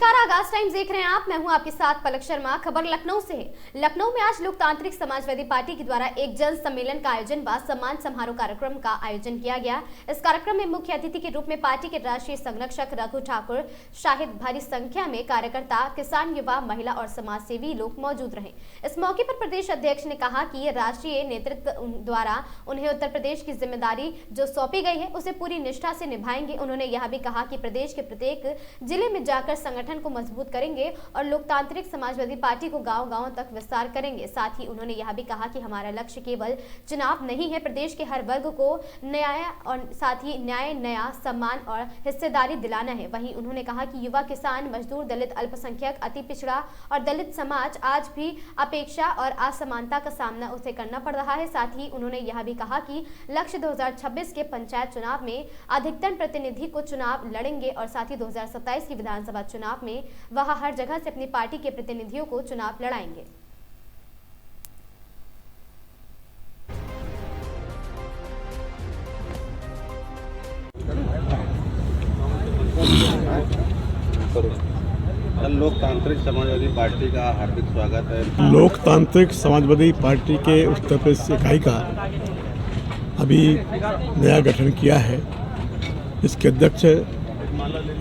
नमस्कार, आगाज टाइम्स देख रहे हैं आप। मैं हूं आपके साथ पलक शर्मा। खबर लखनऊ से है। लखनऊ में आज लोकतांत्रिक समाजवादी पार्टी के द्वारा एक जन सम्मेलन का आयोजन व सम्मान समारोह कार्यक्रम का आयोजन किया गया। इस कार्यक्रम में मुख्य अतिथि के रूप में पार्टी के राष्ट्रीय संरक्षक रघु ठाकुर शाहिद, भारी संख्या में कार्यकर्ता, किसान, युवा, महिला और समाज सेवी लोग मौजूद रहे। इस मौके पर प्रदेश अध्यक्ष ने कहा कि राष्ट्रीय नेतृत्व द्वारा उन्हें उत्तर प्रदेश की जिम्मेदारी जो सौंपी गई है उसे पूरी निष्ठा से निभाएंगे। उन्होंने यह भी कहा कि प्रदेश के प्रत्येक जिले में जाकर संगठन को मजबूत करेंगे और लोकतांत्रिक समाजवादी पार्टी को गांव-गांव तक विस्तार करेंगे। साथ ही उन्होंने यह भी कहा कि हमारा लक्ष्य केवल चुनाव नहीं है, प्रदेश के हर वर्ग को न्याय और साथ ही नया सम्मान और हिस्सेदारी दिलाना है। वहीं उन्होंने कहा कि युवा, किसान, मजदूर, दलित, अल्पसंख्यक, अति पिछड़ा और दलित समाज आज भी अपेक्षा और असमानता का सामना उसे करना पड़ रहा है। साथ ही उन्होंने यह भी कहा कि लक्ष्य 2026 के पंचायत चुनाव में अधिकतम प्रतिनिधि को चुनाव लड़ेंगे और साथ ही 2027 की विधानसभा चुनाव में वह हर जगह से अपनी पार्टी के प्रतिनिधियों को चुनाव लड़ाएंगे। लोकतांत्रिक समाजवादी पार्टी का हार्दिक स्वागत है। लोकतांत्रिक समाजवादी पार्टी के उत्तर प्रदेश इकाई का अभी नया गठन किया है। इसके अध्यक्ष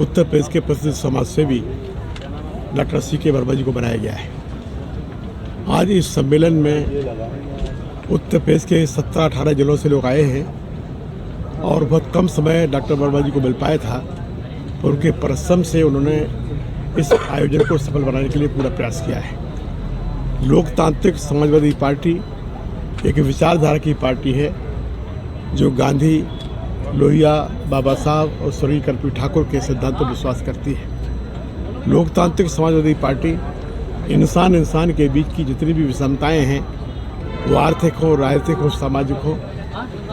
उत्तर प्रदेश के प्रसिद्ध समाजसेवी डॉक्टर C.K. वर्मा जी को बनाया गया है। आज इस सम्मेलन में उत्तर प्रदेश के 17-18 जिलों से लोग आए हैं और बहुत कम समय डॉक्टर वर्मा जी को मिल पाया था। उनके परिश्रम से उन्होंने इस आयोजन को सफल बनाने के लिए पूरा प्रयास किया है। लोकतांत्रिक समाजवादी पार्टी एक विचारधारा की पार्टी है जो गांधी, लोहिया, बाबा साहब और स्वर्गीय कर्पूरी ठाकुर के सिद्धांतों पर विश्वास करती है। लोकतांत्रिक समाजवादी पार्टी इंसान के बीच की जितनी भी विषमताएं हैं, वो आर्थिक हो, राजनीतिक हो, सामाजिक हो,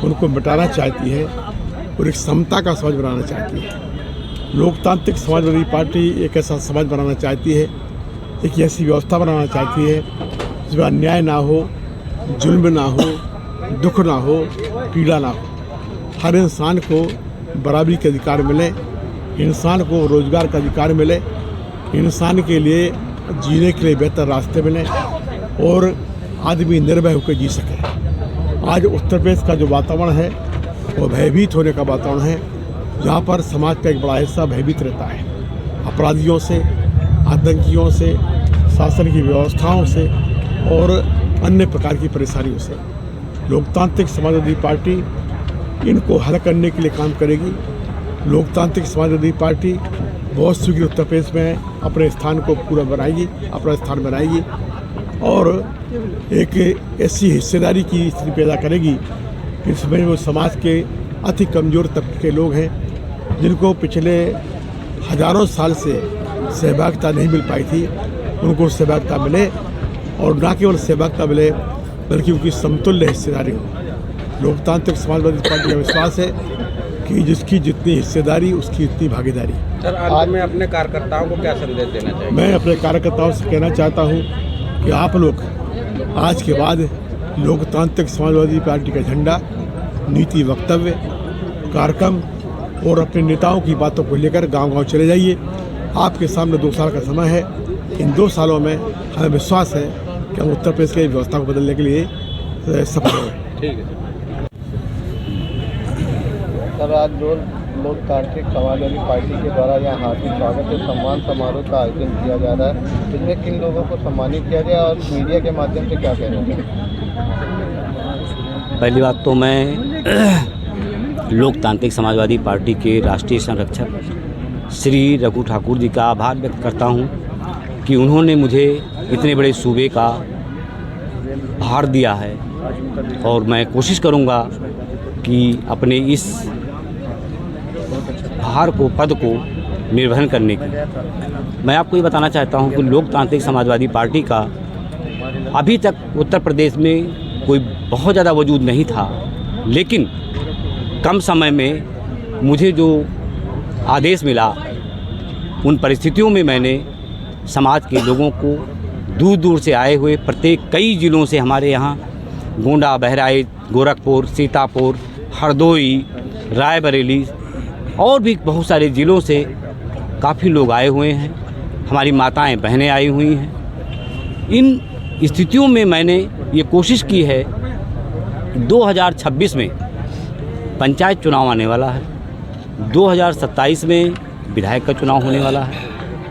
उनको मिटाना चाहती है और एक समता का समाज बनाना चाहती है। लोकतांत्रिक समाजवादी पार्टी एक ऐसा समाज बनाना चाहती है, एक ऐसी व्यवस्था बनाना चाहती है जिसमें अन्याय ना हो, जुल्म ना हो, दुख ना हो, पीड़ा ना हो। हर इंसान को बराबरी के अधिकार मिले, इंसान को रोजगार का अधिकार मिले, इंसान के लिए जीने के लिए बेहतर रास्ते मिले और आदमी निर्भय होकर जी सके। आज उत्तर प्रदेश का जो वातावरण है वो भयभीत होने का वातावरण है, जहाँ पर समाज का एक बड़ा हिस्सा भयभीत रहता है अपराधियों से, आतंकियों से, शासन की व्यवस्थाओं से और अन्य प्रकार की परेशानियों से। लोकतांत्रिक समाजवादी पार्टी इनको हल करने के लिए काम करेगी। लोकतांत्रिक समाजवादी पार्टी बहुत शीघ्र उत्तर प्रदेश में अपने स्थान को पूरा बनाएगी, अपना स्थान बनाएगी और एक ऐसी हिस्सेदारी की स्थिति पैदा करेगी जिसमें वो समाज के अति कमज़ोर तबके के लोग हैं जिनको पिछले हजारों साल से सहभागिता नहीं मिल पाई थी, उनको सहभागिता मिले और न केवल सहभागिता मिले बल्कि उनकी समतुल्य हिस्सेदारी हो। लोकतांत्रिक समाजवादी पार्टी का विश्वास है कि जिसकी जितनी हिस्सेदारी उसकी उतनी भागीदारी। सर, आज मैं अपने कार्यकर्ताओं को क्या संदेश देना चाहिए? मैं अपने कार्यकर्ताओं से कहना चाहता हूँ कि आप लोग आज के बाद लोकतांत्रिक समाजवादी पार्टी का झंडा, नीति, वक्तव्य, कार्यक्रम और अपने नेताओं की बातों को लेकर गांव-गांव चले जाइए। आपके सामने 2 साल का समय है। इन 2 सालों में हमें विश्वास है कि हम उत्तर प्रदेश की व्यवस्था को बदलने के लिए सफल होंगे। ठीक है सर, आज जो लोकतांत्रिक समाजवादी पार्टी के द्वारा यहाँ हार्दिक स्वागत है सम्मान समारोह का आयोजन किया जा रहा है, इसमें किन लोगों को सम्मानित किया गया और मीडिया के माध्यम से क्या कहना चाहिए? पहली बात तो मैं लोकतांत्रिक समाजवादी पार्टी के राष्ट्रीय संरक्षक श्री रघु ठाकुर जी का आभार व्यक्त करता हूं कि उन्होंने मुझे इतने बड़े सूबे का भार दिया है और मैं कोशिश करूंगा कि अपने इस भार को, पद को निर्वहन करने की। मैं आपको ये बताना चाहता हूं कि लोकतांत्रिक समाजवादी पार्टी का अभी तक उत्तर प्रदेश में कोई बहुत ज़्यादा वजूद नहीं था, लेकिन कम समय में मुझे जो आदेश मिला उन परिस्थितियों में मैंने समाज के लोगों को दूर दूर से आए हुए प्रत्येक कई ज़िलों से, हमारे यहाँ गोंडा, बहराइच, गोरखपुर, सीतापुर, हरदोई, रायबरेली और भी बहुत सारे ज़िलों से काफ़ी लोग आए हुए हैं हमारी माताएं बहनें आई हुई हैं। इन स्थितियों में मैंने ये कोशिश की है कि 2026 में पंचायत चुनाव आने वाला है, 2027 में विधायक का चुनाव होने वाला है।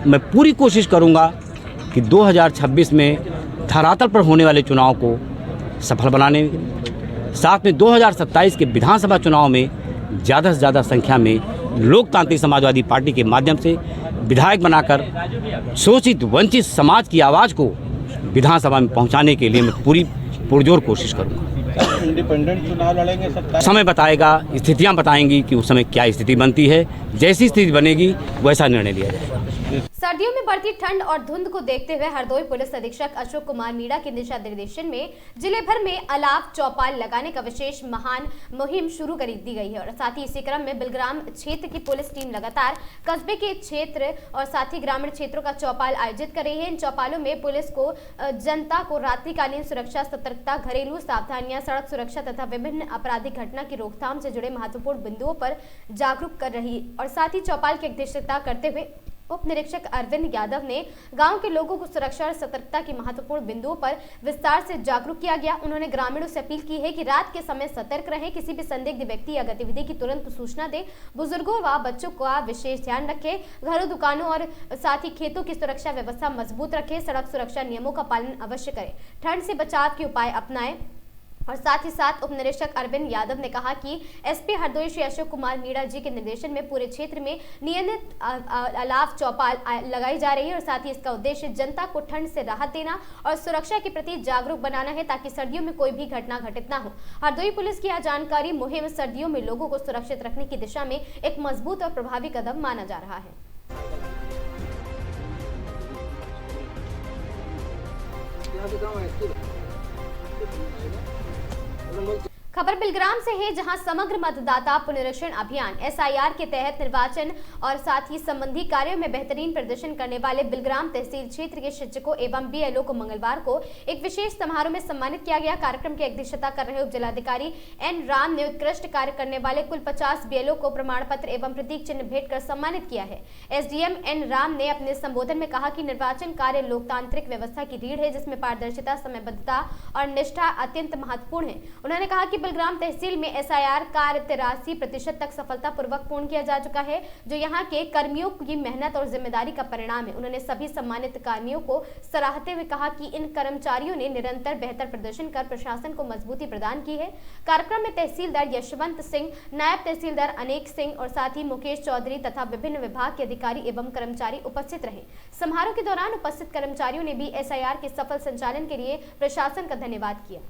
मैं पूरी कोशिश करूंगा कि 2026 में धरातल पर होने वाले चुनाव को सफल बनाने के लिए, साथ में 2027 के विधानसभा चुनाव में ज़्यादा से ज़्यादा संख्या में लोकतांत्रिक समाजवादी पार्टी के माध्यम से विधायक बनाकर शोषित वंचित समाज की आवाज़ को विधानसभा में पहुंचाने के लिए मैं पूरी पुरजोर कोशिश करूंगा। इंडिपेंडेंट चुनाव लड़ेंगे सत्ता समय बताएगा, स्थितियां बताएंगी कि उस समय क्या स्थिति बनती है। जैसी स्थिति बनेगी वैसा निर्णय लिया जाएगा। सर्दियों में बढ़ती ठंड और धुंध को देखते हुए हरदोई पुलिस अधीक्षक अशोक कुमार मीणा के दिशा निर्देशन में जिले भर में अलाव चौपाल लगाने का विशेष महान मुहिम शुरू कर दी गई है और साथ ही इसी क्रम में बिलग्राम क्षेत्र की पुलिस टीम लगातार कस्बे के क्षेत्र और साथ ही ग्रामीण क्षेत्रों का चौपाल आयोजित कर रही है। इन चौपालों में पुलिस को जनता को रात्रिकालीन सुरक्षा, सतर्कता, घरेलू सावधानियां, सड़क सुरक्षा तथा विभिन्न आपराधिक घटना की रोकथाम से जुड़े महत्वपूर्ण बिंदुओं पर जागरूक कर रही और साथ ही चौपाल की अध्यक्षता करते हुए उप निरीक्षक अरविंद यादव ने गांव के लोगों को सुरक्षा और सतर्कता की महत्वपूर्ण बिंदुओं पर विस्तार से जागरूक किया गया। उन्होंने ग्रामीणों से अपील की है कि रात के समय सतर्क रहें, किसी भी संदिग्ध व्यक्ति या गतिविधि की तुरंत सूचना दें, बुजुर्गों व बच्चों का विशेष ध्यान रखें, घरों, दुकानों और साथ ही खेतों की सुरक्षा व्यवस्था मजबूत रखें, सड़क सुरक्षा नियमों का पालन अवश्य करें, ठंड से बचाव के उपाय अपनाएं। और साथ ही साथ उप निरीक्षक अरविंद यादव ने कहा कि एसपी हरदोई श्री अशोक कुमार मीणा जी के निर्देशन में पूरे क्षेत्र में नियमित अलाव चौपाल लगाई जा रही है और साथ ही इसका उद्देश्य जनता को ठंड से राहत देना और सुरक्षा के प्रति जागरूक बनाना है ताकि सर्दियों में कोई भी घटना घटित ना हो। हरदोई पुलिस की यह जानकारी मुहिम सर्दियों में लोगों को सुरक्षित रखने की दिशा में एक मजबूत और प्रभावी कदम माना जा रहा है। खबर बिलग्राम से है, जहां समग्र मतदाता पुनरीक्षण अभियान एसआईआर के तहत निर्वाचन और साथ ही संबंधी कार्यों में बेहतरीन प्रदर्शन करने वाले बिलग्राम तहसील क्षेत्र के शिक्षकों एवं बीएलओ को मंगलवार को एक विशेष समारोह में सम्मानित किया गया। कार्यक्रम की अध्यक्षता कर रहे उप जिलाधिकारी एन राम ने उत्कृष्ट कार्य करने वाले कुल 50 बीएलओ को प्रमाण पत्र एवं प्रतीक चिन्ह भेंट कर सम्मानित किया है। एसडीएम एन राम ने अपने संबोधन में कहा कि निर्वाचन कार्य लोकतांत्रिक व्यवस्था की रीढ़ है, जिसमें पारदर्शिता, समयबद्धता और निष्ठा अत्यंत महत्वपूर्ण है। उन्होंने कहा कि बिलग्राम तहसील में एसआईआर कार्य 83% तक सफलतापूर्वक पूर्ण किया जा चुका है, जो यहां के कर्मियों की मेहनत और जिम्मेदारी का परिणाम है। उन्होंने सभी सम्मानित कर्मियों को सराहते हुए कहा कि इन कर्मचारियों ने निरंतर बेहतर प्रदर्शन कर प्रशासन को मजबूती प्रदान की है। कार्यक्रम में तहसीलदार यशवंत सिंह, नायब तहसीलदार अनेक सिंह और साथ ही मुकेश चौधरी तथा विभिन्न विभाग के अधिकारी एवं कर्मचारी उपस्थित रहे। समारोह के दौरान उपस्थित कर्मचारियों ने भी एसआईआर के सफल संचालन के लिए प्रशासन का धन्यवाद किया।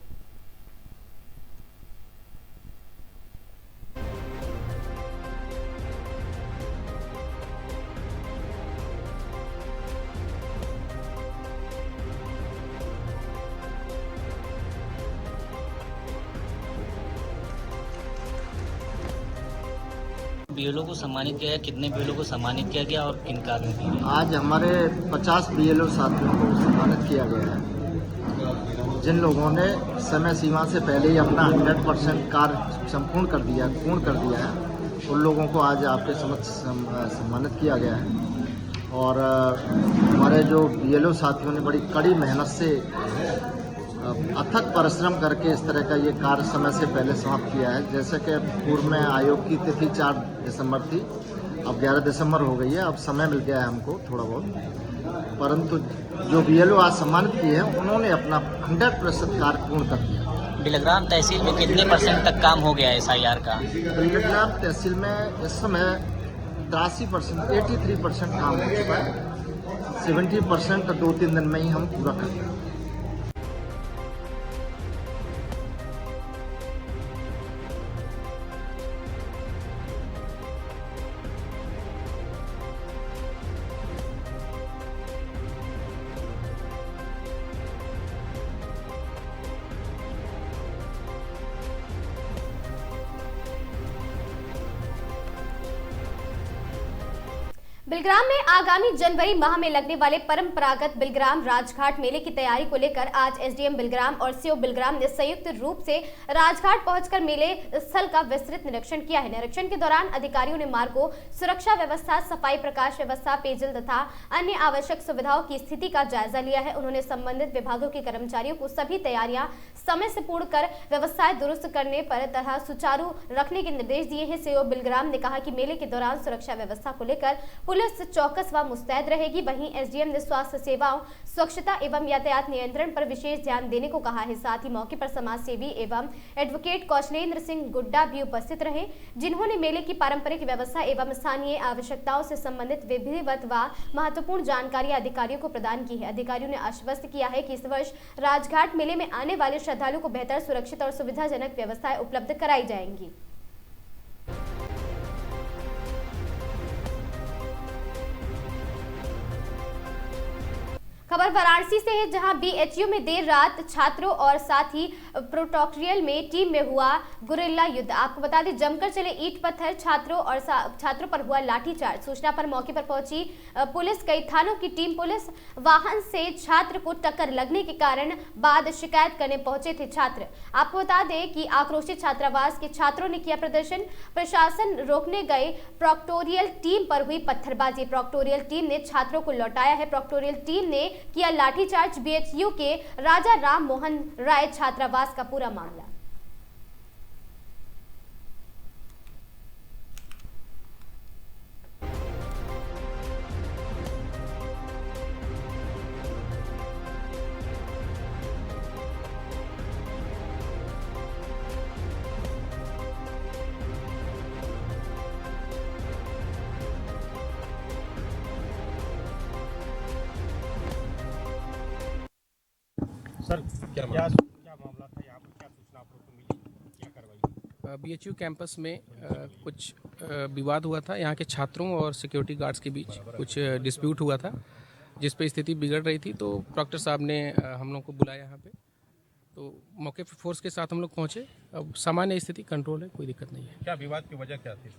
बीएलओ को सम्मानित किया गया, कितने बीएलओ को सम्मानित किया गया और किन कार्यों के लिए? आज हमारे 50 बीएलओ साथियों को सम्मानित किया गया है, जिन लोगों ने समय सीमा से पहले ही अपना 100% कार्य संपूर्ण कर दिया, पूर्ण कर दिया है, उन लोगों को आज आपके समक्ष सम्मानित किया गया है। और हमारे जो बीएलओ साथियों ने बड़ी कड़ी मेहनत से अथक परिश्रम करके इस तरह का ये कार्य समय से पहले समाप्त किया है। जैसे कि पूर्व में आयोग की तिथि 4 दिसंबर थी, अब 11 दिसंबर हो गई है। अब समय मिल गया है हमको थोड़ा बहुत, परंतु जो बीएलओ आज सम्मानित किए हैं उन्होंने अपना 100% कार्य पूर्ण कर दिया। बिलग्राम तहसील में कितने % तक काम हो गया है एसआईआर का? बिलग्राम तहसील में इस समय 83%, 83% काम हो चुका है। 70% 2-3 दिन में ही हम पूरा कर देंगे। बिलग्राम में आगामी जनवरी माह में लगने वाले परंपरागत बिलग्राम राजघाट मेले की तैयारी को लेकर आज एसडीएम बिलग्राम और सीओ बिलग्राम ने संयुक्त रूप से राजघाट पहुंचकर मेले स्थल का विस्तृत निरीक्षण किया है। निरीक्षण के दौरान अधिकारियों ने मार्गों, सुरक्षा व्यवस्था, सफाई, प्रकाश व्यवस्था, पेयजल तथा अन्य आवश्यक सुविधाओं की स्थिति का जायजा लिया है। उन्होंने संबंधित विभागों के कर्मचारियों को सभी तैयारियां समय से पूर्ण कर व्यवस्थाएं दुरुस्त करने पर तरह सुचारू रखने के निर्देश दिए हैं। सीओ बिलग्राम ने कहा कि मेले के दौरान सुरक्षा व्यवस्था को लेकर पुलिस चौकस व मुस्तैद रहेगी। वहीं एसडीएम ने स्वास्थ्य सेवाओं, स्वच्छता एवं यातायात नियंत्रण पर विशेष ध्यान देने को कहा है। साथ ही मौके पर समाज सेवी एवं एडवोकेट कौशलेंद्र सिंह गुड्डा भी उपस्थित रहे, जिन्होंने मेले की पारंपरिक व्यवस्था एवं स्थानीय आवश्यकताओं से संबंधित विधिवत व महत्वपूर्ण जानकारी अधिकारियों को प्रदान की है। अधिकारियों ने आश्वस्त किया है कि इस वर्ष राजघाट मेले में आने वाले श्रद्धालुओं को बेहतर, सुरक्षित और सुविधाजनक व्यवस्थाएं उपलब्ध कराई जाएंगी। खबर वाराणसी से है, जहां बीएचयू में देर रात छात्रों और साथ ही प्रोटोक्रियल में टीम में हुआ गुरिल्ला युद्ध। आपको बता दें, जमकर चले ईंट पत्थर, छात्रों पर हुआ लाठीचार्ज। सूचना पर मौके पर पहुंची पुलिस, कई थानों की टीम पुलिस वाहन से छात्र को टक्कर लगने के कारण बाद शिकायत करने पहुंचे थे छात्र। आपको बता दें कि आक्रोशित छात्रावास के छात्रों ने किया प्रदर्शन। प्रशासन रोकने गए प्रोक्टोरियल टीम पर हुई पत्थरबाजी। प्रोक्टोरियल टीम ने छात्रों को लौटाया है। प्रोक्टोरियल टीम ने किया लाठीचार्ज। बीएचयू के राजा राम मोहन राय छात्रावास का पूरा मामला। सर क्या मामला था यहाँ पर, क्या सूचना आप लोग को मिली, क्या कार्रवाई? बीएचयू कैंपस में कुछ विवाद हुआ था। यहाँ के छात्रों और सिक्योरिटी गार्ड्स के बीच कुछ डिस्प्यूट हुआ था, जिस पे स्थिति बिगड़ रही थी। तो प्रॉक्टर साहब ने हम लोग को बुलाया यहाँ पे, तो मौके पर फोर्स के साथ हम लोग पहुँचे। अब सामान्य स्थिति कंट्रोल है, कोई दिक्कत नहीं है। क्या विवाद की वजह क्या थी?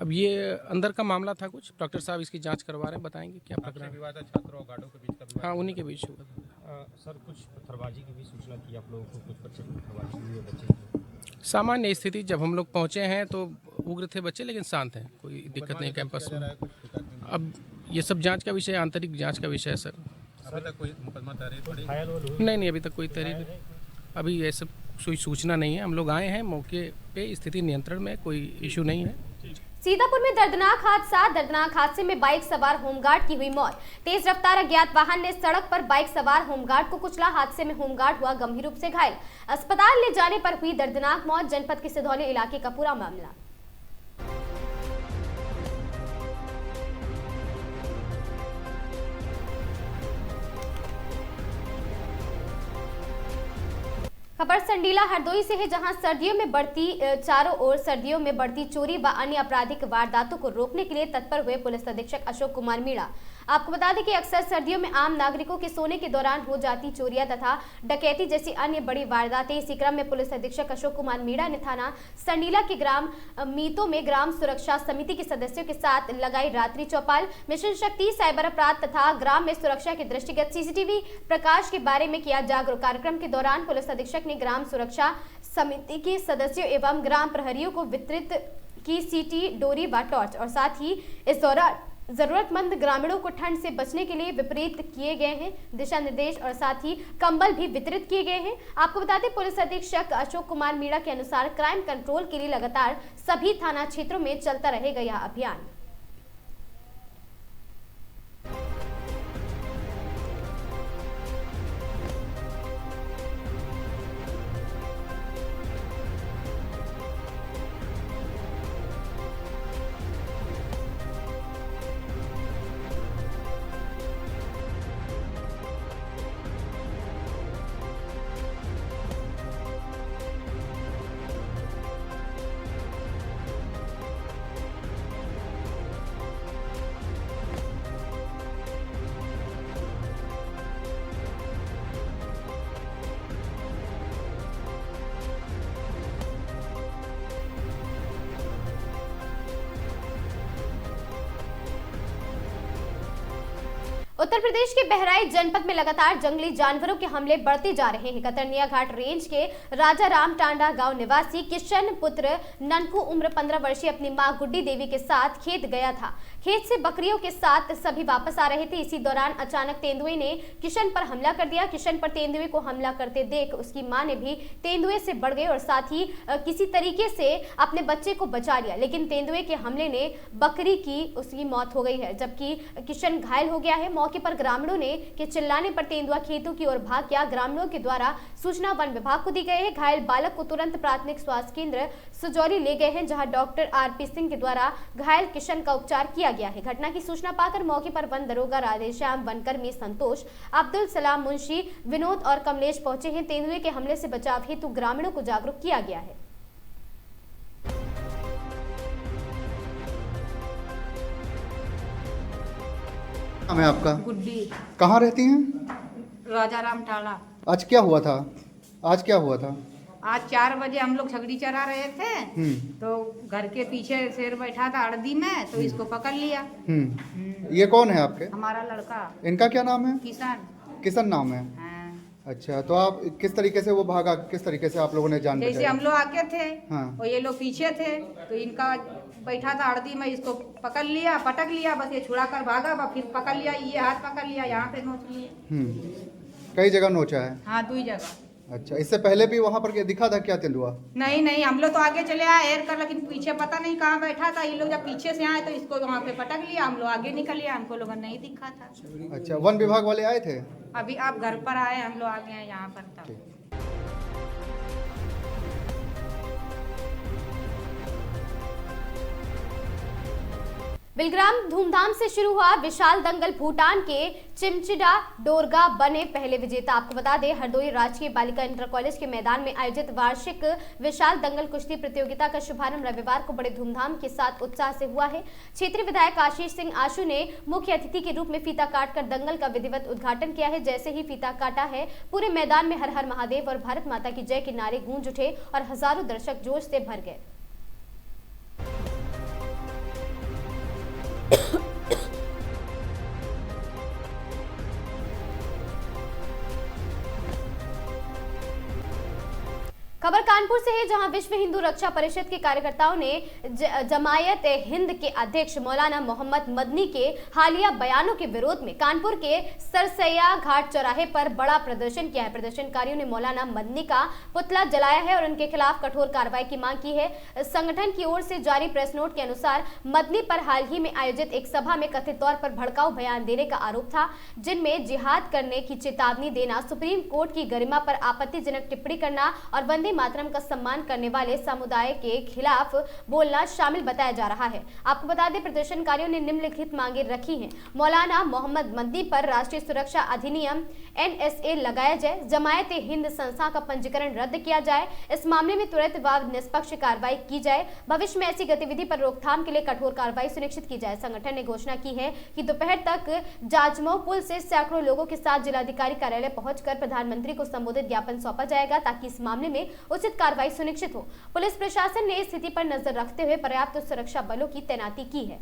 अब ये अंदर का मामला था कुछ, प्रॉक्टर साहब इसकी जाँच करवा रहे हैं, बताएंगे क्या प्रकरण। विवाद है छात्रों और गार्डों के बीच का विवाद? हाँ, उन्हीं के बीच हुआ था। सर, कुछ पत्थरबाजी की भी सूचना थी आप लोगों को, कुछ बच्चे की पत्थरबाजी हुई है बच्चे? सामान्य स्थिति, जब हम लोग पहुँचे हैं तो उग्र थे बच्चे, लेकिन शांत हैं, कोई दिक्कत नहीं कैंपस में। अब ये सब जांच का विषय है, आंतरिक जांच का विषय है सर। अभी तक कोई मुकदमा तहरीर? नहीं, अभी तक कोई तहरीर, अभी ये सब कोई सूचना नहीं है। हम लोग आए हैं मौके पे, स्थिति नियंत्रण में, कोई इशू नहीं है। सीतापुर में दर्दनाक हादसे में बाइक सवार होमगार्ड की हुई मौत। तेज रफ्तार अज्ञात वाहन ने सड़क पर बाइक सवार होमगार्ड को कुचला। हादसे में होमगार्ड हुआ गंभीर रूप से घायल। अस्पताल ले जाने पर हुई दर्दनाक मौत। जनपद के सिधौली इलाके का पूरा मामला। खबर संडीला हरदोई से है, जहां चारों ओर सर्दियों में बढ़ती चोरी व अन्य आपराधिक वारदातों को रोकने के लिए तत्पर हुए पुलिस अधीक्षक अशोक कुमार मीणा। आपको बता दें कि अक्सर सर्दियों में आम नागरिकों के सोने के दौरान हो जाती चोरियां तथा डकैती जैसी अन्य बड़ी वारदातें। इसी क्रम में पुलिस अधीक्षक अशोक कुमार मीणा ने थाना संडीला के ग्राम मीतो में ग्राम सुरक्षा समिति के सदस्यों के साथ लगाई रात्रि चौपाल। मिशन शक्ति, साइबर अपराध तथा ग्राम में सुरक्षा के दृष्टिगत सीसीटीवी प्रकाश के बारे में किया जागरूक। कार्यक्रम के दौरान पुलिस अधीक्षक ने ग्राम सुरक्षा समिति के सदस्यों एवं ग्राम प्रहरियों को वितरित की सीटी, डोरी व टॉर्च, और साथ ही इस दौरान जरूरतमंद ग्रामीणों को ठंड से बचने के लिए विपरीत किए गए हैं दिशा निर्देश और साथ ही कंबल भी वितरित किए गए हैं। आपको बता दें, पुलिस अधीक्षक अशोक कुमार मीणा के अनुसार क्राइम कंट्रोल के लिए लगातार सभी थाना क्षेत्रों में चलता रहेगा यह अभियान। उत्तर प्रदेश के बहराइच जनपद में लगातार जंगली जानवरों के हमले बढ़ते जा रहे हैं। कतरनिया घाट रेंज के राजा राम टांडा गांव निवासी किशन पुत्र ननकू उम्र 15 वर्षीय अपनी मां गुड्डी देवी के साथ खेत गया था। खेत से बकरियों के साथ सभी वापस आ रहे थे। इसी दौरान अचानक तेंदुए ने किशन पर हमला कर दिया। किशन पर तेंदुए को हमला करते देख उसकी मां ने भी तेंदुए से बढ़ गई और साथ ही किसी तरीके से अपने बच्चे को बचा लिया, लेकिन तेंदुए के हमले ने बकरी की उसकी मौत हो गई है, जबकि किशन घायल हो गया है। मौके पर ग्रामीणों ने के चिल्लाने पर तेंदुआ खेतों की ओर भाग गया। ग्रामीणों के द्वारा सूचना वन विभाग को दी गई है। घायल बालक को तुरंत प्राथमिक स्वास्थ्य केंद्र सुजौली ले गए हैं, जहां डॉक्टर आरपी सिंह के द्वारा घायल किशन का उपचार किया गया है। घटना की सूचना पाकर मौके पर वन दरोगा राधेश्याम, वनकर्मी संतोष, अब्दुल सलाम, मुंशी विनोद और कमलेश पहुंचे हैं। तेंदुए के हमले से बचाव हेतु ग्रामीणों को जागरूक किया गया है। नाम है आपका? गुड्डी। कहाँ रहती हैं? राजा राम टाला। आज क्या हुआ था? आज 4 बजे हम लोग छगड़ी चरा रहे थे, तो घर के पीछे शेर बैठा था अड़दी में, तो इसको पकड़ लिया। ये कौन है आपके? हमारा लड़का। इनका क्या नाम है? किशन नाम है। हाँ। अच्छा, तो आप किस तरीके से वो भागा, किस तरीके से आप लोगों ने जान बचाई? जैसे हम लोग आके थे हाँ। और ये लोग पीछे थे, तो इनका बैठा था अड़दी में, इसको पकड़ लिया, पटक लिया, बस ये छुड़ा कर भागा, फिर पकड़ लिया, ये हाथ पकड़ लिया, यहाँ पे नोच लिए। कई जगह नोचा है? हाँ, 2 जगह। अच्छा, इससे पहले भी वहाँ पर दिखा था क्या तेंदुआ? नहीं, हम लोग तो आगे चले आए एर कर, लेकिन पीछे पता नहीं कहाँ बैठा था। ये लोग जब पीछे से आए तो इसको वहाँ पे पटक लिया, हम लोग आगे निकल लिया, हमको लोग नहीं दिखा था। अच्छा, वन विभाग वाले आए थे? अभी आप घर पर आए, हम लोग आ गए हैं यहाँ पर तब। बिलग्राम धूमधाम से शुरू हुआ विशाल दंगल। भूटान के चिमचिडा डोरगा बने पहले विजेता। आपको बता दें, हरदोई राजकीय बालिका इंटर कॉलेज के मैदान में आयोजित वार्षिक विशाल दंगल कुश्ती प्रतियोगिता का शुभारंभ रविवार को बड़े धूमधाम के साथ उत्साह से हुआ है। क्षेत्रीय विधायक आशीष सिंह आशु ने मुख्य अतिथि के रूप में फीता काटकर दंगल का विधिवत उद्घाटन किया है। जैसे ही फीता काटा है, पूरे मैदान में हर हर महादेव और भारत माता की जय के नारे गूंज उठे और हजारों दर्शक जोश से भर गए। खबर कानपुर से है, जहां विश्व हिंदू रक्षा परिषद के कार्यकर्ताओं ने जमायत हिंद के अध्यक्ष मौलाना मोहम्मद मदनी के हालिया बयानों के विरोध में कानपुर के सरसैया घाट चौराहे पर बड़ा प्रदर्शन किया है। प्रदर्शनकारियों ने मौलाना मदनी का पुतला जलाया है और उनके खिलाफ कठोर कार्रवाई की मांग की है। संगठन की ओर से जारी प्रेस नोट के अनुसार मदनी पर हाल ही में आयोजित एक सभा में कथित तौर पर भड़काऊ बयान देने का आरोप था, जिनमें जिहाद करने की चेतावनी देना, सुप्रीम कोर्ट की गरिमा पर आपत्तिजनक टिप्पणी करना और वंदे मातरम का सम्मान करने वाले समुदाय के खिलाफ बोलना शामिल बताया जा रहा है। आपको बता दें, प्रदर्शनकारियों ने निम्नलिखित मांगे रखी हैं। मौलाना मोहम्मद मदनी पर राष्ट्रीय सुरक्षा अधिनियम NSA लगाया जाए, जमायत हिंद संस्था का पंजीकरण रद्द किया जाए, इस मामले में तुरंत व निष्पक्ष कार्रवाई की जाए, भविष्य में ऐसी गतिविधि पर रोकथाम के लिए कठोर कार्रवाई सुनिश्चित की जाए। संगठन ने घोषणा की है कि दोपहर तक जाजमऊ पुल से सैकड़ों लोगों के साथ जिलाधिकारी कार्यालय पहुंचकर प्रधानमंत्री को संबोधित ज्ञापन सौंपा जाएगा, ताकि इस मामले में उचित कार्रवाई सुनिश्चित हो। पुलिस प्रशासन ने स्थिति पर नजर रखते हुए पर्याप्त सुरक्षा बलों की तैनाती की है।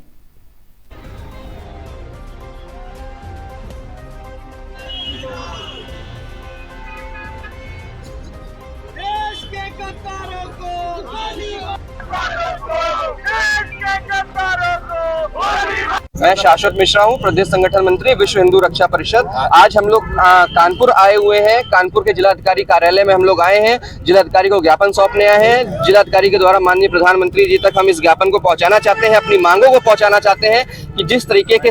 देश के गद्दारों को मैं शाश्वत मिश्रा हूँ, प्रदेश संगठन मंत्री, विश्व हिंदू रक्षा परिषद। आज हम लोग कानपुर आए हुए हैं। कानपुर के जिलाधिकारी कार्यालय में हम लोग आए हैं, जिलाधिकारी को ज्ञापन सौंपने आए हैं। जिलाधिकारी के द्वारा माननीय प्रधानमंत्री जी तक हम इस ज्ञापन को पहुंचाना चाहते हैं, अपनी मांगों को पहुंचाना चाहते हैं कि जिस तरीके के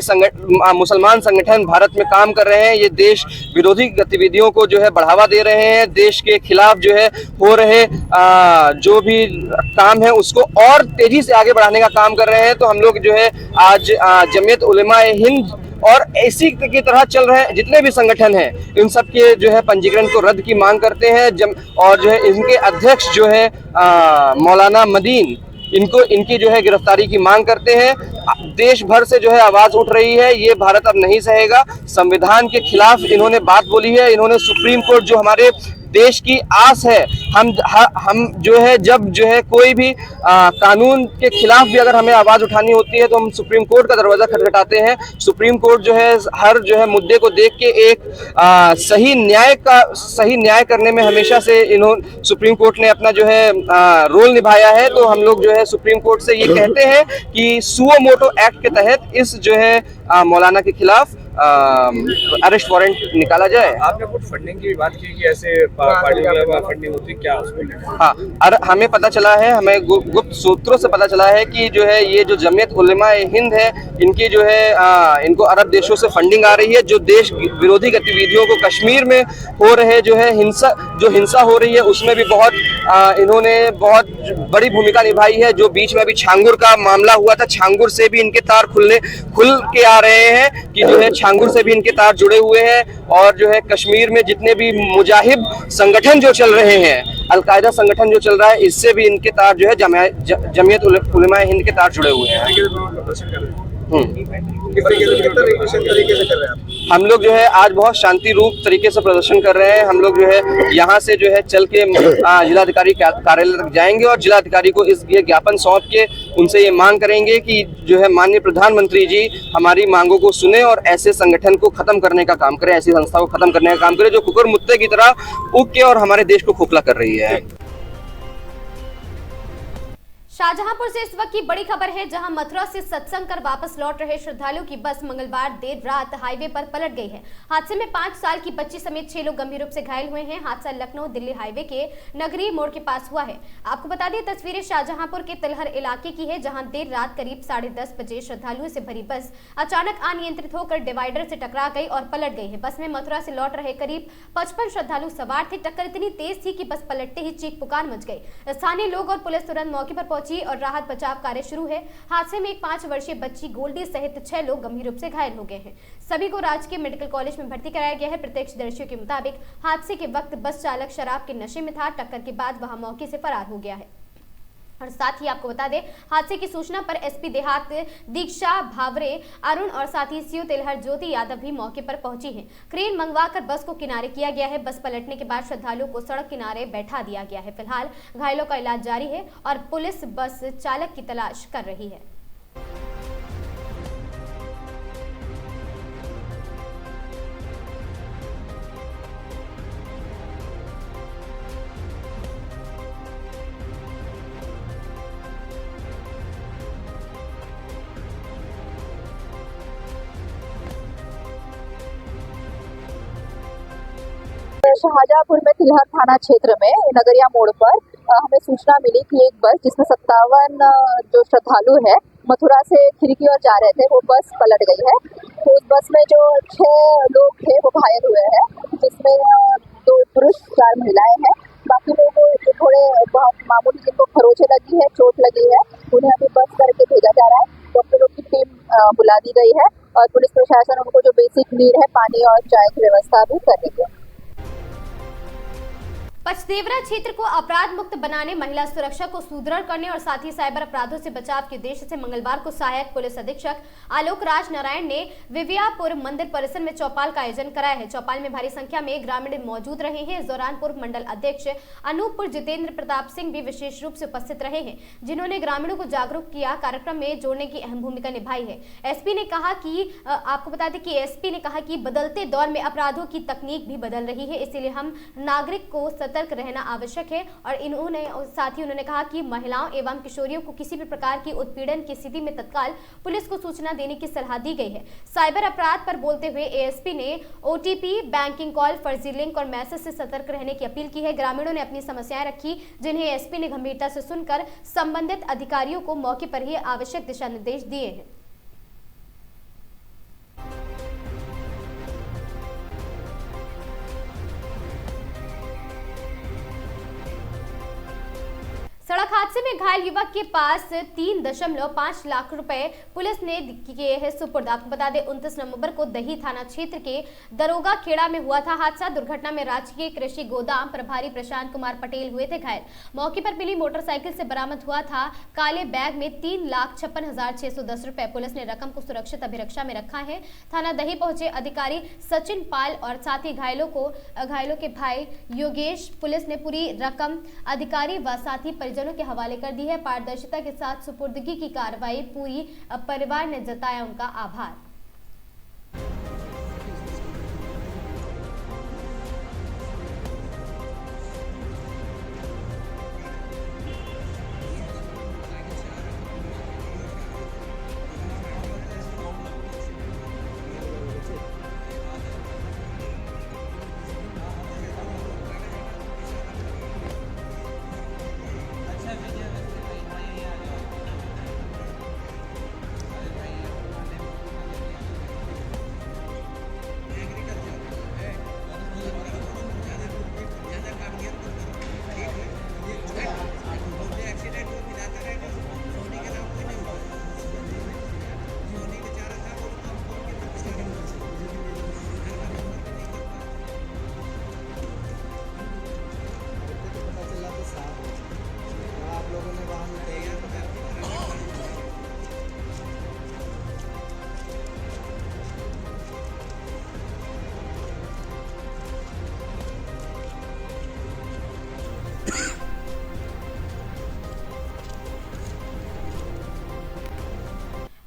मुसलमान संगठन भारत में काम कर रहे हैं, ये देश विरोधी गतिविधियों को जो है बढ़ावा दे रहे हैं, देश के खिलाफ जो है हो रहे जो भी काम है उसको और तेजी से आगे बढ़ाने का काम कर रहे हैं। तो हम लोग जो है आज जमीयत उलेमा हिंद और इसी की तरह चल रहे हैं जितने भी संगठन हैं, इन सब के जो है पंजीकरण को रद्द की मांग करते हैं। और जो है इनके अध्यक्ष जो है मौलाना मदीन, इनकी जो है गिरफ्तारी की मांग करते हैं। देश भर से जो है आवाज उठ रही है, ये भारत अब नहीं सहेगा। संविधान के खिलाफ इन्होंने बात बोली है। इन्होंने सुप्रीम कोर्ट जो हमारे देश की आस है, हम जो है जब जो है कोई भी कानून के खिलाफ भी अगर हमें आवाज उठानी होती है तो हम सुप्रीम कोर्ट का दरवाजा खटखटाते हैं। सुप्रीम कोर्ट जो है हर जो है मुद्दे को देख के एक सही न्याय करने में हमेशा से सुप्रीम कोर्ट ने अपना जो है रोल निभाया है। तो हम लोग जो है सुप्रीम कोर्ट से ये कहते हैं कि सुओ मोटो एक्ट के तहत इस जो है मौलाना के खिलाफ अरेस्ट वारंट निकाला जाए। आपने कुछ फंडिंग की बात की कि ऐसे पार्टी में फंडिंग होती है क्या उसमें? हाँ, और हमें पता चला है, हमें गुप्त सूत्रों से पता चला है कि जो है ये जो जमीयत उलेमा हिंद है इनकी जो है इनको अरब देशों से फंडिंग आ रही है। जो देश विरोधी गतिविधियों को कश्मीर में हो रहे जो है हिंसा हो रही है उसमें भी इन्होंने बहुत बड़ी भूमिका निभाई है। जो बीच में अभी छांगुर का मामला हुआ था, छांगुर से भी इनके तार खुल के आ रहे हैं कि जो है छांगुर से भी इनके तार जुड़े हुए हैं। और जो है कश्मीर में जितने भी मुजाहिब संगठन जो चल रहे हैं, अलकायदा संगठन जो चल रहा है, इससे भी इनके तार जो है जमीयत उलेमा हिंद के तार जुड़े हुए हैं। हम लोग जो है आज बहुत शांति रूप तरीके से प्रदर्शन कर रहे हैं। हम लोग जो है यहाँ से जो है चल के जिलाधिकारी कार्यालय तक जाएंगे और जिलाधिकारी को ये ज्ञापन सौंप के उनसे ये मांग करेंगे कि जो है माननीय प्रधानमंत्री जी हमारी मांगों को सुने और ऐसे संगठन को खत्म करने का काम करें, ऐसी संस्था को खत्म करने का काम करें जो कुकुर मुत्ते की तरह उग के और हमारे देश को खोखला कर रही है। शाहजहांपुर से इस वक्त की बड़ी खबर है, जहां मथुरा से सत्संग कर वापस लौट रहे श्रद्धालुओं की बस मंगलवार देर रात हाईवे पर पलट गई है। हादसे में 5 साल की बच्ची समेत 6 लोग गंभीर रूप से घायल हुए हैं। हादसा लखनऊ दिल्ली हाईवे के नगरी मोड़ के पास हुआ है। आपको बता दें, तस्वीरें शाहजहांपुर के तिलहर इलाके की है, जहां देर रात करीब 10:30 बजे श्रद्धालुओं से भरी बस अचानक अनियंत्रित होकर डिवाइडर से टकरा गई और पलट गई है। बस में मथुरा से लौट रहे करीब 55 श्रद्धालु सवार थे। टक्कर इतनी तेज थी कि बस पलटते ही चीख पुकार मच गई। स्थानीय लोग और पुलिस तुरंत मौके पर पहुंची और राहत बचाव कार्य शुरू है। हादसे में एक 5 वर्षीय बच्ची गोल्डी सहित 6 लोग गंभीर रूप से घायल हो गए हैं। सभी को राजकीय मेडिकल कॉलेज में भर्ती कराया गया है। प्रत्यक्षदर्शियों के मुताबिक हादसे के वक्त बस चालक शराब के नशे में था। टक्कर के बाद वह मौके से फरार हो गया है। और साथ ही आपको बता दें, हादसे की सूचना पर एसपी देहात दीक्षा भावरे, अरुण और साथ ही सीओ तिलहर ज्योति यादव भी मौके पर पहुंची हैं। क्रेन मंगवाकर बस को किनारे किया गया है। बस पलटने के बाद श्रद्धालुओं को सड़क किनारे बैठा दिया गया है। फिलहाल घायलों का इलाज जारी है और पुलिस बस चालक की तलाश कर रही है। शाहजहांपुर में तिलहर थाना क्षेत्र में नगरिया मोड़ पर हमें सूचना मिली कि एक बस जिसमें 57 जो श्रद्धालु है मथुरा से खिड़की और जा रहे थे, वो बस पलट गई है। तो उस बस में जो 6 लोग थे वो घायल हुए हैं, जिसमें 2 पुरुष 4 महिलाएं हैं। बाकी लोग जो थोड़े बहुत मामूली जिनको खरोंचे लगी है, चोट लगी है, उन्हें अभी बस करके भेजा जा रहा है। डॉक्टरों की टीम बुला दी गई है और पुलिस प्रशासन उनको जो बेसिक नीड है, पानी और चाय की व्यवस्था भी कर रही है। पचदेवरा क्षेत्र को अपराध मुक्त बनाने, महिला सुरक्षा को सुदृढ़ करने और साथ ही साइबर अपराधों से बचाव के उद्देश्य से मंगलवार को सहायक पुलिस अधीक्षक आलोक राज नारायण ने विवियापुर मंदिर परिसर में चौपाल का आयोजन कराया है। चौपाल में भारी संख्या में ग्रामीण मौजूद रहे हैं। इस दौरान पूर्व मंडल अध्यक्ष अनूपपुर जितेंद्र प्रताप सिंह भी विशेष रूप से उपस्थित रहे हैं, जिन्होंने ग्रामीणों को जागरूक किया, कार्यक्रम में जोड़ने की अहम भूमिका निभाई है। एसपी ने कहा कि आपको बता दें कि एसपी ने कहा कि बदलते दौर में अपराधों की तकनीक भी बदल रही है, इसलिए हम नागरिक को सतर्क रहना आवश्यक है। और साथ ही उन्होंने कहा कि महिलाओं एवं किशोरियों को किसी भी प्रकार की उत्पीड़न की स्थिति में तत्काल पुलिस को सूचना देने की सलाह दी गई है। साइबर अपराध पर बोलते हुए एएसपी ने ओटीपी, बैंकिंग कॉल, फर्जी लिंक और मैसेज से सतर्क रहने की अपील की है। ग्रामीणों ने अपनी समस्याएं रखी, जिन्हें एसपी ने गंभीरता से सुनकर संबंधित अधिकारियों को मौके पर ही आवश्यक दिशा निर्देश दिए हैं। सड़क हादसे में में घायल युवक के पास 3.5 लाख रुपए पुलिस ने किए हैं सुपुर्द। आपको बता दें 29 नवंबर को दही थाना क्षेत्र के दरोगा खेड़ा में हुआ था हादसा। दुर्घटना में राजकीय कृषि गोदाम प्रभारी प्रशांत कुमार पटेल हुए थे घायल। मौके पर मिली मोटरसाइकिल से बरामद हुआ था काले बैग में 3,56,610 रुपए। पुलिस ने रकम को सुरक्षित अभिरक्षा में रखा है। थाना दही पहुंचे अधिकारी सचिन पाल और साथ ही घायलों के भाई योगेश पुलिस ने पूरी रकम अधिकारी व साथी परिजनों के हवाले कर दी है। पारदर्शिता के साथ सुपुर्दगी की कार्रवाई पूरी परिवार ने जताया उनका आभार।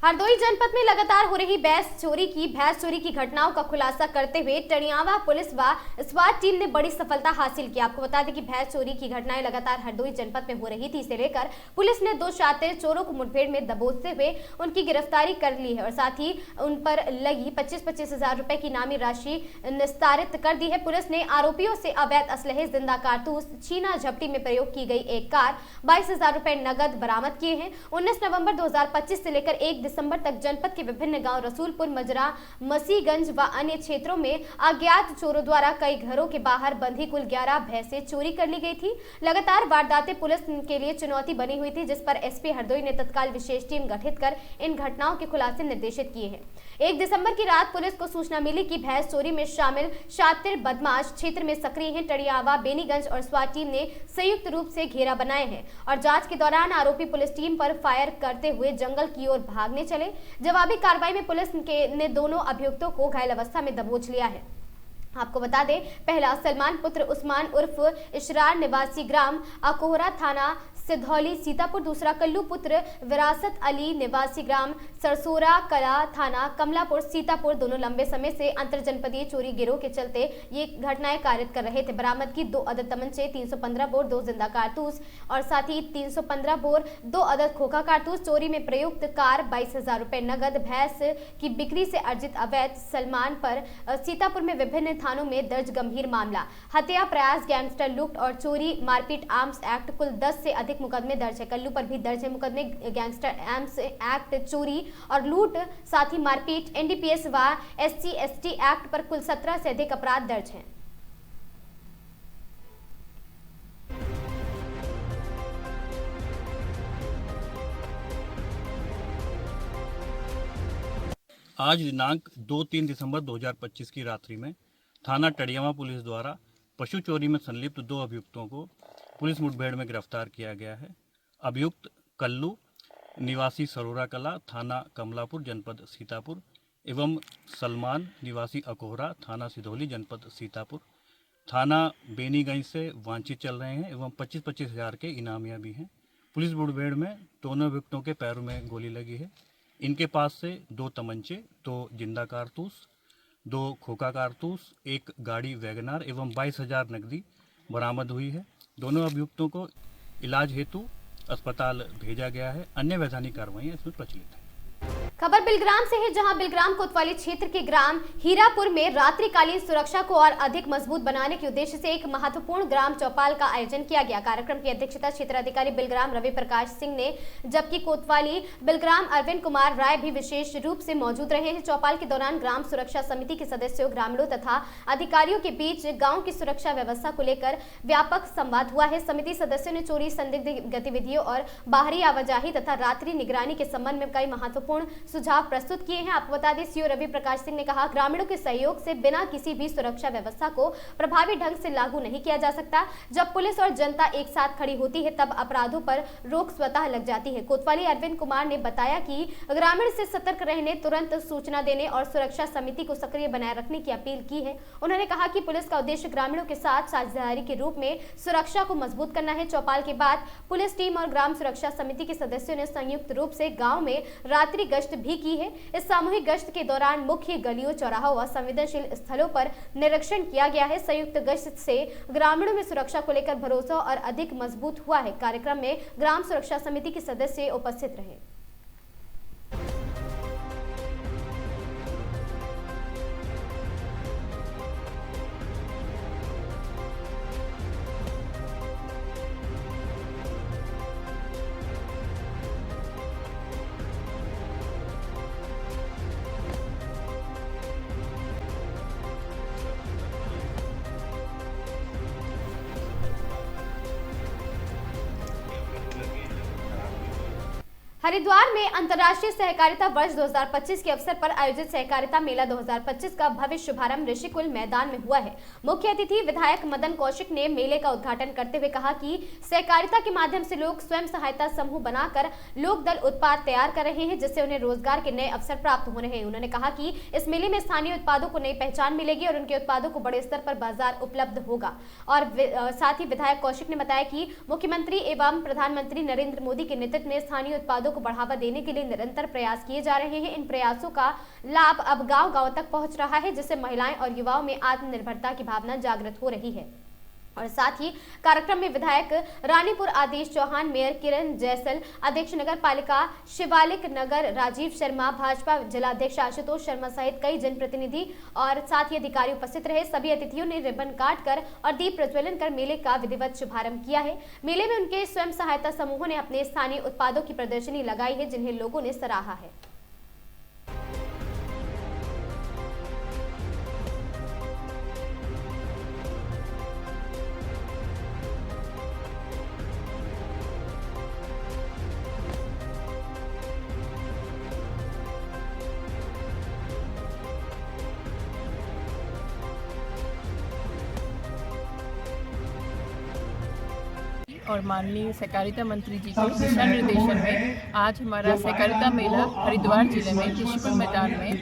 हरदोई जनपद में लगातार हो रही भैंस चोरी की घटनाओं का खुलासा करते हुए टणियावा पुलिस व स्वाट टीम ने बड़ी सफलता हासिल की। आपको बता दें कि भैंस चोरी की घटनाएं लगातार हरदोई जनपद में हो रही थी। इसे लेकर पुलिस ने 2 शातिर चोरों को मुठभेड़ में दबोचते हुए उनकी गिरफ्तारी कर ली है और साथ ही उन पर लगी 25-25 हजार रुपए की इनामी राशि निस्तारित कर दी है। पुलिस ने आरोपियों से अवैध असलहे, जिंदा कारतूस, छीना झपटी में प्रयोग की गई एक कार, 22,000 रुपए नगद बरामद किए हैं। 19 नवंबर 2025 से लेकर 1 दिसंबर तक जनपद के विभिन्न गांव रसूलपुर, मजरा, मसीगंज व अन्य क्षेत्रों में अज्ञात चोरों द्वारा कई घरों के बाहर बंधी कुल 11 भैंसें चोरी कर ली गई थी। लगातार वारदातें पुलिस के लिए चुनौती बनी हुई थी, जिस पर एसपी हरदोई ने तत्काल विशेष टीम गठित कर इन घटनाओं के खुलासे निर्देशित किए हैं। 1 दिसंबर की रात पुलिस को सूचना मिली कि भैंस चोरी में शामिल शातिर बदमाश क्षेत्र में सक्रिय हैं। टड़ियावा, बेनीगंज और स्वाट टीम ने संयुक्त रूप से घेरा बनाए हैं और जांच के दौरान आरोपी पुलिस टीम पर फायर करते हुए जंगल की ओर भागने चले। जवाबी कार्रवाई में पुलिस ने दोनों अभियुक्तों को घायल अवस्था में दबोच लिया है। आपको बता दें, पहला सलमान पुत्र उस्मान उर्फ इशरार निवासी ग्राम अकोहरा थाना सिधौली सीतापुर, दूसरा कल्लू पुत्र विरासत अली निवासी ग्राम सरसोरा कला थाना कमलापुर सीतापुर। दोनों लंबे समय से अंतर जनपदीय चोरी गिरोह के चलते ये घटनाएं कारित कर रहे थे। बरामद की 2 अदद तमंचे, 315 बोर 2 जिंदा कारतूस और साथ ही 315 बोर 2 अदद खोखा कारतूस, चोरी में प्रयुक्त कार, 22,000 रुपए नगद, भैंस की बिक्री से अर्जित अवैध। सलमान पर सीतापुर में विभिन्न थानों में दर्ज गंभीर मामला, हत्या प्रयास, गैंगस्टर लूट और चोरी मारपीट आर्म्स एक्ट, कुल 10 से अधिक मुकदमे दर्ज है। कल्लू पर भी दर्ज है मुकदमे, गैंगस्टर आर्म्स एक्ट, चोरी और लूट, साथ ही मारपीट, एनडीपीएस व SC/ST एक्ट पर कुल 17 से अधिक अपराध दर्ज हैं। आज दिनांक 2-3 दिसंबर 2025 की रात्रि में थाना टड़ियावा पुलिस द्वारा पशु चोरी में संलिप्त 2 अभियुक्तों को पुलिस मुठभेड़ में गिरफ्तार किया गया है। अभियुक्त कल्लू निवासी सरोरा कला थाना कमलापुर जनपद सीतापुर एवं सलमान निवासी अकोहरा थाना सिधौली जनपद सीतापुर थाना बेनीगंज से वांछित चल रहे हैं एवं 25-25 हज़ार के इनामियाँ भी हैं। पुलिस मुठभेड़ में दोनों अभियुक्तों के पैरों में गोली लगी है। इनके पास से 2 तमंचे, 2 जिंदा कारतूस, 2 खोखा कारतूस, 1 गाड़ी वैगनार एवं 22,000 नकदी बरामद हुई है। दोनों अभियुक्तों को इलाज हेतु अस्पताल भेजा गया है। अन्य वैधानिक कार्रवाइयाँ इसमें प्रचलित हैं। खबर बिलग्राम से है, जहां बिलग्राम कोतवाली क्षेत्र के ग्राम हीरापुर में रात्रिकालीन सुरक्षा को और अधिक मजबूत बनाने के उद्देश्य से एक महत्वपूर्ण ग्राम चौपाल का आयोजन किया गया। कार्यक्रम की अध्यक्षता क्षेत्राधिकारी बिलग्राम रवि प्रकाश सिंह ने, जबकि कोतवाली बिलग्राम अरविंद कुमार राय भी विशेष रूप से मौजूद रहे हैं। चौपाल के दौरान ग्राम सुरक्षा समिति के सदस्यों, ग्रामीणों तथा अधिकारियों के बीच गाँव की सुरक्षा व्यवस्था को लेकर व्यापक संवाद हुआ है। समिति सदस्यों ने चोरी, संदिग्ध गतिविधियों और बाहरी आवाजाही तथा रात्रि निगरानी के संबंध में कई महत्वपूर्ण सुझाव प्रस्तुत किए हैं। आपको बता दें, सीओ रवि प्रकाश सिंह ने कहा, ग्रामीणों के सहयोग से बिना किसी भी सुरक्षा व्यवस्था को प्रभावी ढंग से लागू नहीं किया जा सकता। जब पुलिस और जनता एक साथ खड़ी होती है तब अपराधों पर रोक स्वतः लग जाती है। कोतवाली अरविंद कुमार ने बताया कि ग्रामीण से सतर्क रहने, तुरंत सूचना देने और सुरक्षा समिति को सक्रिय बनाए रखने की अपील की है। उन्होंने कहा कि पुलिस का उद्देश्य ग्रामीणों के साथ साझेदारी के रूप में सुरक्षा को मजबूत करना है। चौपाल के बाद पुलिस टीम और ग्राम सुरक्षा समिति के सदस्यों ने संयुक्त रूप से गाँव में रात्रि गश्त भी की है। इस सामूहिक गश्त के दौरान मुख्य गलियों, चौराहों व संवेदनशील स्थलों पर निरीक्षण किया गया है। संयुक्त गश्त से ग्रामीणों में सुरक्षा को लेकर भरोसा और अधिक मजबूत हुआ है। कार्यक्रम में ग्राम सुरक्षा समिति के सदस्य उपस्थित रहे। हरिद्वार में अंतर्राष्ट्रीय सहकारिता वर्ष 2025 के अवसर पर आयोजित सहकारिता मेला 2025 का भव्य शुभारंभ ऋषिकुल मैदान में हुआ है। मुख्य अतिथि विधायक मदन कौशिक ने मेले का उद्घाटन करते हुए कहा कि सहकारिता के माध्यम से लोग स्वयं सहायता समूह बनाकर लोक दल उत्पाद तैयार कर रहे हैं, जिससे उन्हें रोजगार के नए अवसर प्राप्त हो रहे हैं। उन्होंने कहा कि इस मेले में स्थानीय उत्पादों को नई पहचान मिलेगी और उनके उत्पादों को बड़े स्तर पर बाजार उपलब्ध होगा। और साथ ही विधायक कौशिक ने बताया कि मुख्यमंत्री एवं प्रधानमंत्री नरेंद्र मोदी के नेतृत्व में स्थानीय उत्पादों को बढ़ावा देने के लिए निरंतर प्रयास किए जा रहे हैं। इन प्रयासों का लाभ अब गांव-गांव तक पहुंच रहा है, जिससे महिलाएं और युवाओं में आत्मनिर्भरता की भावना जागृत हो रही है। और साथ ही कार्यक्रम में विधायक रानीपुर आदेश चौहान, मेयर किरण जैसल, अध्यक्ष नगर पालिका शिवालिक नगर राजीव शर्मा, भाजपा जिलाध्यक्ष आशुतोष शर्मा सहित कई जनप्रतिनिधि और साथ ही अधिकारी उपस्थित रहे। सभी अतिथियों ने रिबन काट कर और दीप प्रज्वलन कर मेले का विधिवत शुभारंभ किया है। मेले में उनके स्वयं सहायता समूहों ने अपने स्थानीय उत्पादों की प्रदर्शनी लगाई है, जिन्हें लोगों ने सराहा है। और माननीय सहकारिता मंत्री जी के दिशा निर्देशन में आज हमारा सहकारिता मेला हरिद्वार जिले में ऋषिकुल मैदान में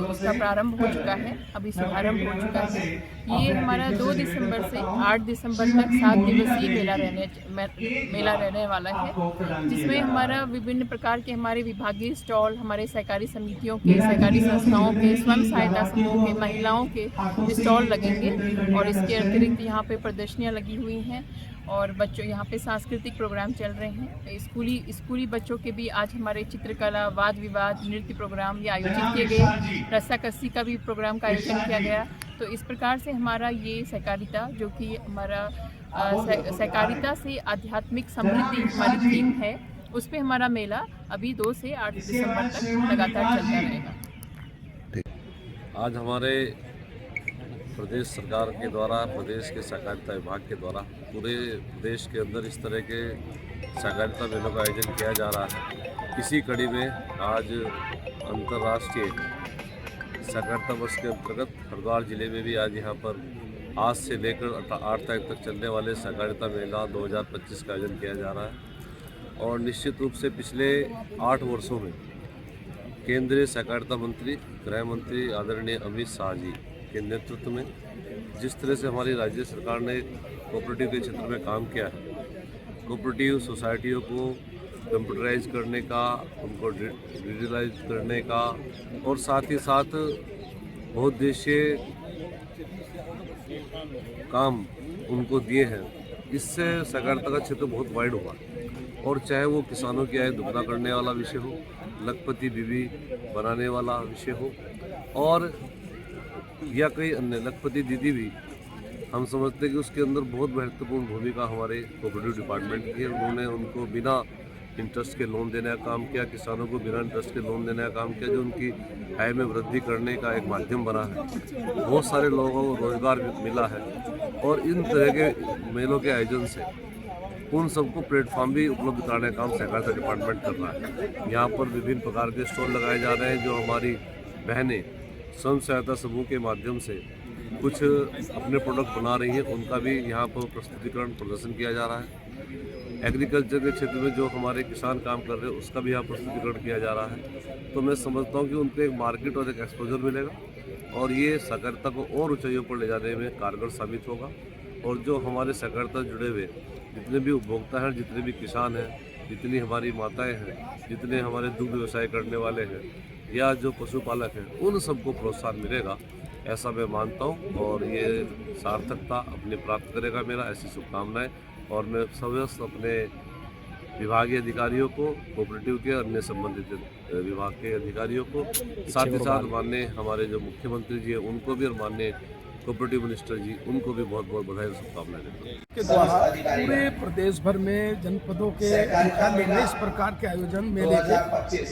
उसका प्रारंभ हो चुका है, अभी शुभारंभ हो चुका है। ये हमारा 2 दिसंबर से 8 दिसंबर तक 7 दिवसीय मेला रहने वाला है, जिसमें हमारा विभिन्न प्रकार के हमारे विभागीय स्टॉल, हमारे सहकारी समितियों के, सहकारी संस्थाओं के, स्वयं सहायता समूह के, महिलाओं के स्टॉल लगेंगे। और इसके अतिरिक्त यहाँ पे प्रदर्शनियाँ लगी हुई हैं और बच्चों यहाँ पे सांस्कृतिक प्रोग्राम चल रहे हैं। स्कूली बच्चों के भी आज हमारे चित्रकला, वाद विवाद, नृत्य प्रोग्राम ये आयोजित किए गए। रस्साकस्सी का भी प्रोग्राम का आयोजन किया गया। तो इस प्रकार से हमारा ये सहकारिता, जो कि हमारा सहकारिता से आध्यात्मिक समृद्धि हमारी थीम है, उस पर हमारा मेला अभी 2 से 8 दिसंबर तक लगातार चलता रहेगा। आज हमारे प्रदेश सरकार के द्वारा, प्रदेश के सहकारिता विभाग के द्वारा पूरे देश के अंदर इस तरह के सहकारिता मेलों का आयोजन किया जा रहा है। इसी कड़ी में आज अंतर्राष्ट्रीय सहकारिता वर्ष के अंतर्गत हरिद्वार जिले में भी आज यहाँ पर आज से लेकर 8 तारीख तक चलने वाले सहकारिता मेला 2025 का आयोजन किया जा रहा है। और निश्चित रूप से पिछले 8 वर्षों में केंद्रीय सहकारिता मंत्री, गृह मंत्री आदरणीय अमित शाह जी के नेतृत्व में जिस तरह से हमारी राज्य सरकार ने कोऑपरेटिव के क्षेत्र में काम किया है, कोऑपरेटिव सोसाइटियों को कंप्यूटराइज करने का, उनको डिजिटलाइज करने का और साथ ही साथ बहुउद्देशीय काम उनको दिए हैं, इससे सहकारिता का क्षेत्र बहुत वाइड हुआ और चाहे वो किसानों की आय दुगना करने वाला विषय हो, लखपति बीवी बनाने वाला विषय हो, और या कई अन्य लखपति दीदी भी हम समझते हैं कि उसके अंदर बहुत महत्वपूर्ण भूमिका हमारे कोऑपरेटिव डिपार्टमेंट की है। उन्होंने उनको बिना इंटरेस्ट के लोन देने का काम किया, किसानों को बिना इंटरेस्ट के लोन देने का काम किया, जो उनकी आय में वृद्धि करने का एक माध्यम बना है। बहुत सारे लोगों को रोजगार मिला है और इन तरह के मेलों के आयोजन से उन सबको प्लेटफॉर्म भी उपलब्ध कराने का काम सहकारिता डिपार्टमेंट कर रहा है। यहाँ पर विभिन्न प्रकार के स्टॉल लगाए जा रहे हैं, जो हमारी बहनें स्वयं सहायता समूह के माध्यम से कुछ अपने प्रोडक्ट बना रही हैं, उनका भी यहाँ पर प्रस्तुतिकरण प्रदर्शन किया जा रहा है। एग्रीकल्चर के क्षेत्र में जो हमारे किसान काम कर रहे हैं उसका भी यहाँ प्रस्तुतिकरण किया जा रहा है। तो मैं समझता हूँ कि उनको एक मार्केट और एक एक्सपोजर मिलेगा और ये सहकारिता को और ऊंचाइयों पर ले जाने में कारगर साबित होगा। और जो हमारे सहकारिता जुड़े हुए जितने भी उपभोक्ता हैं, जितने भी किसान हैं, जितनी हमारी माताएँ हैं, जितने हमारे दुग्ध व्यवसाय करने वाले हैं या जो पशुपालक हैं, उन सबको प्रोत्साहन मिलेगा, ऐसा मैं मानता हूँ। और ये सार्थकता अपने प्राप्त करेगा, मेरा ऐसी शुभकामनाएं। और मैं समस्त अपने विभागीय अधिकारियों को, कोऑपरेटिव के अन्य संबंधित विभाग के अधिकारियों को, साथ ही साथ माननीय हमारे जो मुख्यमंत्री जी हैं उनको भी, और माननीय कोऑपरेटिव मिनिस्टर जी उनको भी बहुत बहुत बधाई और शुभकामनाएं देता हूँ। के द्वारा पूरे प्रदेश भर में जनपदों के मुख्यालय में इस प्रकार के आयोजन मेले के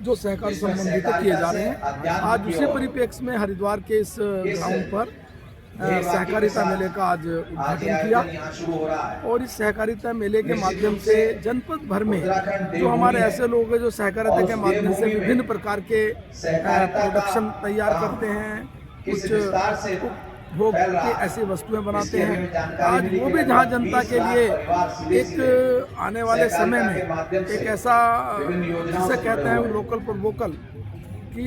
जो सहकार संबंधित किए जा रहे हैं। आज उसी परिप्रेक्ष्य में हरिद्वार के इस ग्राउंड पर सहकारिता मेले का आज उद्घाटन किया और इस सहकारिता मेले के माध्यम से जनपद भर में जो हमारे ऐसे लोग हैं जो सहकारिता के माध्यम से विभिन्न प्रकार के प्रोडक्शन तैयार करते हैं, कुछ भोग की ऐसी वस्तुएं बनाते हैं, आज वो भी जहां जनता के लिए एक आने वाले समय में एक ऐसा जिसे कहते हैं लोकल फॉर वोकल कि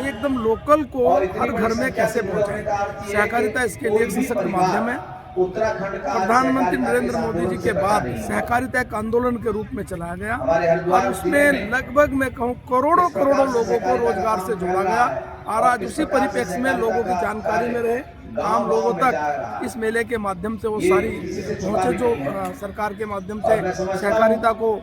एकदम लोकल को हर घर में कैसे पहुंचाएं। सहकारिता इसके लिए एक सशक्त माध्यम है। प्रधानमंत्री नरेंद्र मोदी जी के बाद सहकारिता एक आंदोलन के रूप में चलाया गया और उसमें लगभग मैं कहूँ करोड़ों लोगों को रोजगार से जोड़ा गया। और आज उसी परिप्रेक्ष्य में लोगों की जानकारी में रहे, आम लोगों तक इस मेले के माध्यम से वो सारी पहुँचे जो सरकार के माध्यम से सहकारिता को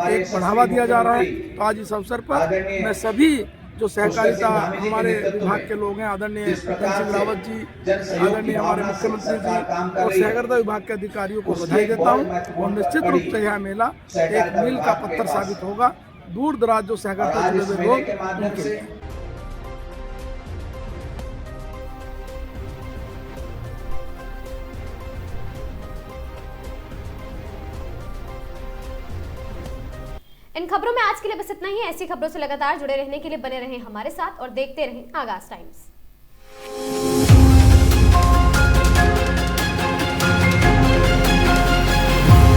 एक बढ़ावा दिया जा रहा है। तो आज इस अवसर पर मैं सभी जो सहकारिता हमारे विभाग के लोग हैं, आदरणीय धन सिंह रावत जी, आदरणीय हमारे मुख्यमंत्री जी और सहकारिता विभाग के अधिकारियों को बधाई देता हूँ। और निश्चित रूप से यह मेला एक मील का पत्थर साबित होगा दूर दराज जो सहकारिता जुड़े हुए लोग उनके लिए। इन खबरों में आज के लिए बस इतना ही। ऐसी खबरों से लगातार जुड़े रहने के लिए बने रहें हमारे साथ और देखते रहें आगाज टाइम्स।